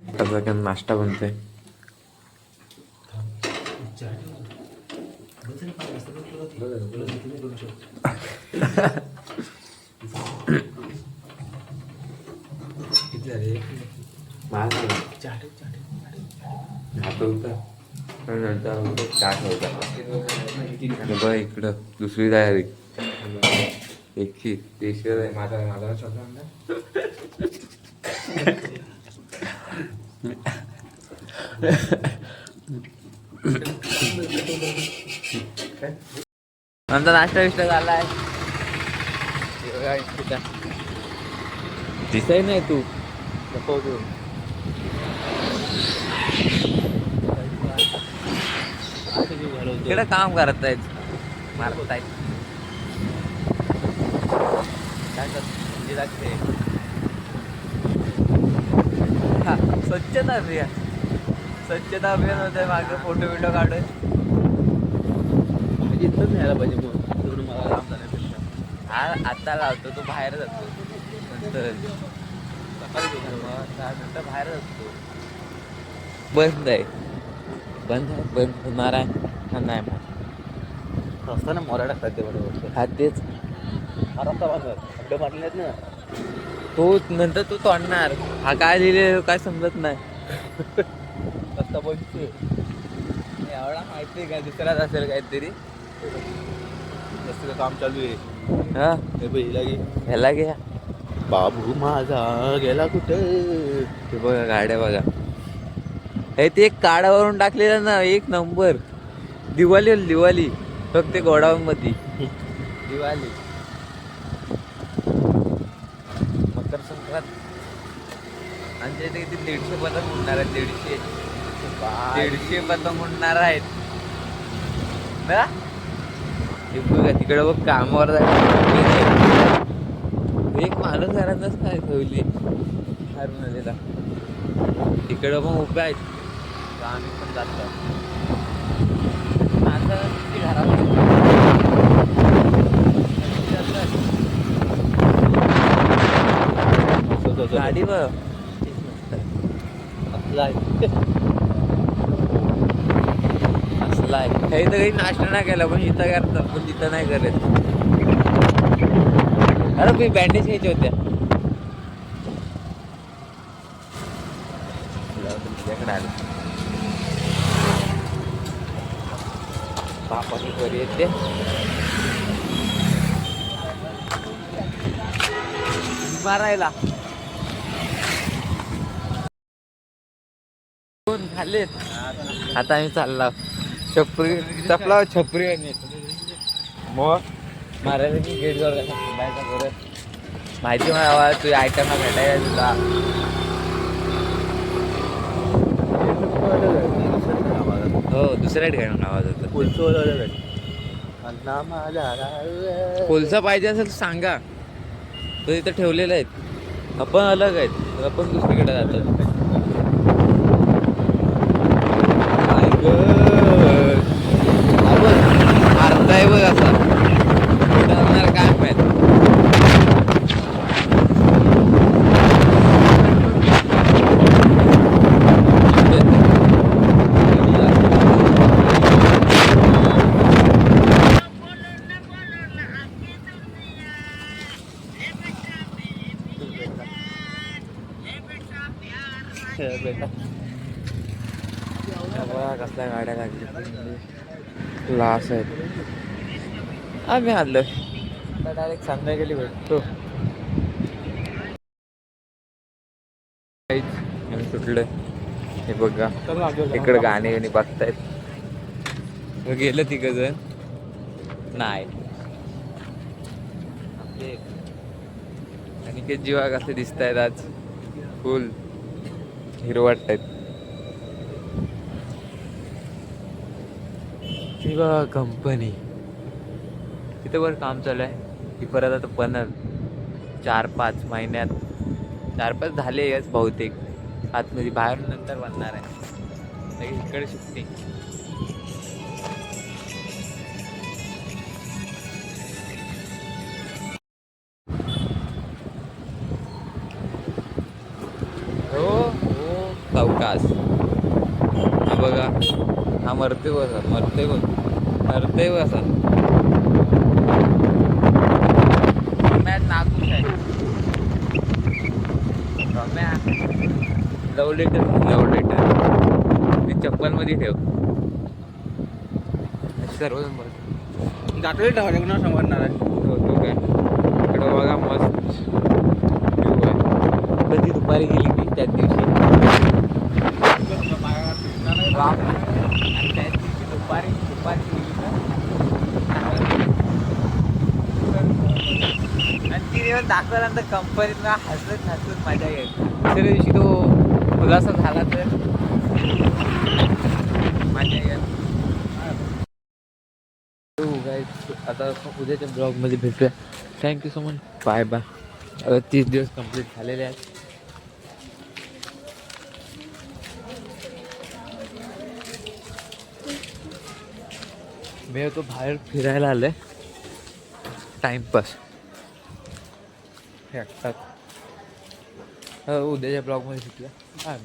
त्याचा काय नाश्ता बनतोय. इकडं दुसरी तयारी एकची माझा आमचा नाश्ता विष्टा झालाय. दिसाय नाही तू इकडे काम करत आहेत मारत आहेत. हा स्वच्छता अभियान स्वच्छता अभियान होत आहे. मागे फोटो बिटो काढून इथंच न्यायला पाहिजे मग मला लांब जाण्यापेक्षा. हा आता लावतो तो बाहेर जातो नंतर नंतर बाहेर जातो. बंद आहे बंद होणार आहे हा नाही मग रस्ता ना मोरा टाकतात ते बरोबर. हा तेच हा रस्ता बांधतात खड्डे मारले आहेत ना. तो नंतर तू तोडणार. हा काय लिहिले काय समजत नाही. रस्ता बंदचे एवढा माहिती काय दुसराच असेल काहीतरी. रस्त्याचं काम चालू आहे. हा हे पहिला की ह्याला घ्या बाबू माझा गेला कुठे. ते बघा गाड्या बघा. हे ते एक काडावरून टाकलेलं ना एक नंबर. दिवाळी फक्त गोडाऊन मध्ये दिवाळी. मकर संक्रांत आमच्या इथे किती 150 पतंग उडणार आहेत. 150 पतंग उडणार आहेत ना. बघा तिकडे बघ कामावर जायचं एक माणूस घरातच काय ठेवली हारून आलेला. तिकडं पण उभे आहेत तर आम्ही पण जातो. गाडी बघ असला आहे. काही तर काही नाश्ता नाही केला पण इथं करतात पण तिथं नाही करत. अरे काही बँडेज घ्यायच्या होत्या तुझ्याकडे आलं. बापाची घरी येते मारायला. कोण खाल्लेत. आता आम्ही चालला छपरी चपला छपरी मग मारायला की गेट बायचा करत माहिती मला तुझ्या आयटमला भेटायला तुला. हो दुसऱ्या ठिकाणी आवाज होता. कोलसा पाहिजे असेल तर सांगा तो इथं ठेवलेला आहेत. आपण अलग आहेत आपण दुसरीकडे जातो. अर्धा आहे बघ असा काय माहित. कसल्या गाड्या लागल्या लास आहेत. आम्ही आलो डायरेक्ट संध्याकाळी भेटतो. सुटलं हे बघा इकडे गाणे गाणी बघतायत. गेलं तिघ जण नाही आणि के जीवा कसे दिसत आहेत आज फुल हिरो वाटत. किंवा कंपनी तिथे वर काम चालू आहे. ती परत आता बनल 4-5 महिन्यात. 4-5 झाले याच बहुतेक. आतमध्ये बाहेर नंतर बनणार आहे. इकडे शिफ्टिंग. हो हो कास. हा बघा, हा मरते बसा, मरते बसा. रम्यात नागूश आहे. रम्या लव लेटर ते चप्पल मध्ये ठेव. सर्वजण बघ गाठोडी ठेवायला ना समजणार आहे. होतो काय इकडं बघा मस्त व्ह्यू आहे. कधी दुपारी गेली की त्याच दिवशी बाप. आणि त्याच दिवशी दुपारी गेली तर आणि ती दिवस दाखवल्यानंतर कंपनीत हसत मजा येईल. दुसऱ्या दिवशी तो खुलासा झाला तर मजा येईल. आता उद्याच्या ब्लॉगमध्ये भेटूया. Thank you so much. Bye bye. 30 दिवस कंप्लीट झालेले आहेत. मी तो बाहेर फिरायला आलोय टाइमपास. उद्याच्या ब्लॉगमध्ये भेटूया.